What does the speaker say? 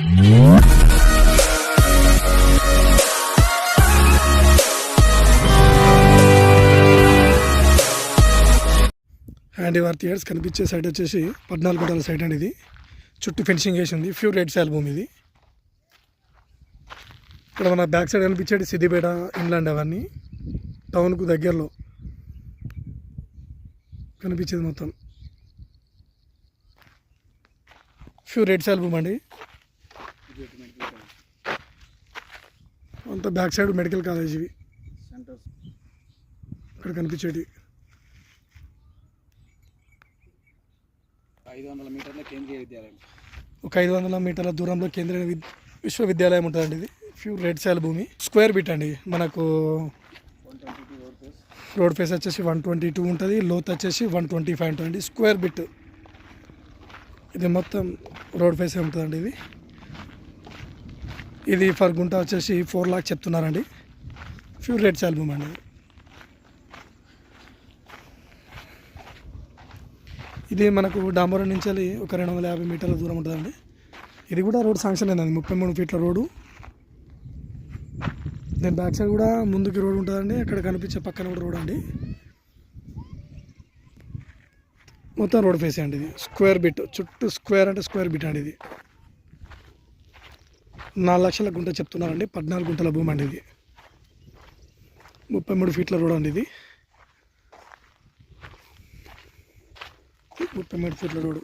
And worth years కనిపించే site వచ్చేసి 14 గుంటల సైట్ అండి. ఇది చుట్టూ ఫెన్సింగ్ వేసి ఉంది. ప్యూర్ రెడ్ సాయిల్ భూమి ఇది. ఇక్కడ మన బ్యాక్ సైడ్ కనిపించేది సిద్దిపేట ఇన్లాండ్ అవన్నీ టౌన్కు దగ్గరలో కనిపించేది మొత్తం ప్యూర్ రెడ్ సాయిల్ భూమి అండి. అంతా బ్యాక్ సైడ్ మెడికల్ కాలేజ్ ఇవి ఇక్కడ కనిపించేది. 500 మీటర్ల కేంద్రీయ విద్యాలయం. ఒక 500 మీటర్ల దూరంలో కేంద్రీయ విశ్వవిద్యాలయం ఉంటుందండి. ఇది ప్యూర్ రెడ్ సాయిల్ భూమి. స్క్వేర్ బిట్ అండి. మనకు రోడ్ ఫేస్ వచ్చేసి 122 ఉంటుంది. లోత్ వచ్చేసి 125 ఉంటుందండి. స్క్వేర్ బిట్ ఇది మొత్తం రోడ్ ఫేస్ ఉంటుందండి. ఇది ఫర్ గుంట వచ్చేసి 4 lakhs చెప్తున్నారండి. ప్యూర్ రెడ్ సాయిల్ భూమి అండి. ఇది మనకు డాంబరం నుంచి ఒక 250 మీటర్ల దూరం ఉంటుందండి. ఇది కూడా రోడ్ శాంక్షన్ అయిందండి. 33 feet రోడ్డు. దాని బ్యాక్ సైడ్ కూడా ముందుకి రోడ్ ఉంటుందండి. అక్కడ కనిపించే పక్కన కూడా రోడ్ అండి. మొత్తం రోడ్ ఫేస్ అండి. ఇది స్క్వేర్ బిట్ చుట్టూ స్క్వేర్ అంటే స్క్వేర్ బిట్ అండి. ఇది 4 లక్షల గుంట చెప్తున్నారండి. 14 గుంటల భూమి అండి. ఇది 33 feet రోడ్ అండి. ఇది 33 feet రోడ్.